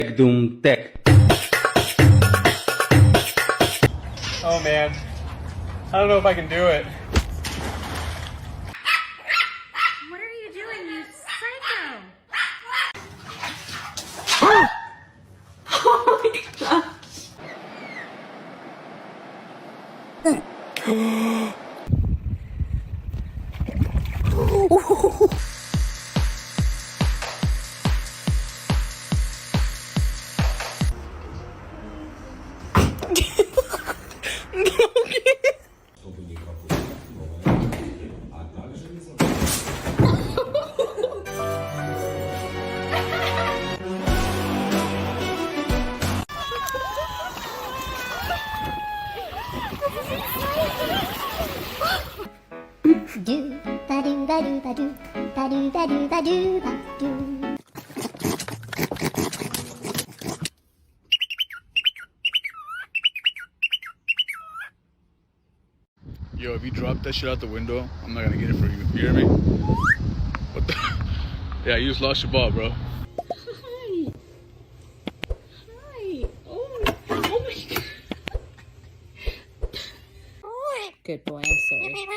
Doom Tech. Oh man, I don't know if I can do it. What are you doing, you psycho? Oh my god. Do ba do ba do ba do ba do ba do ba do ba do. Yo, if you drop that shit out the window, I'm not gonna get it for you. You hear me? What the? Yeah, you just lost your ball, bro. Hi. Hi. Oh my god. Good boy, I'm sorry.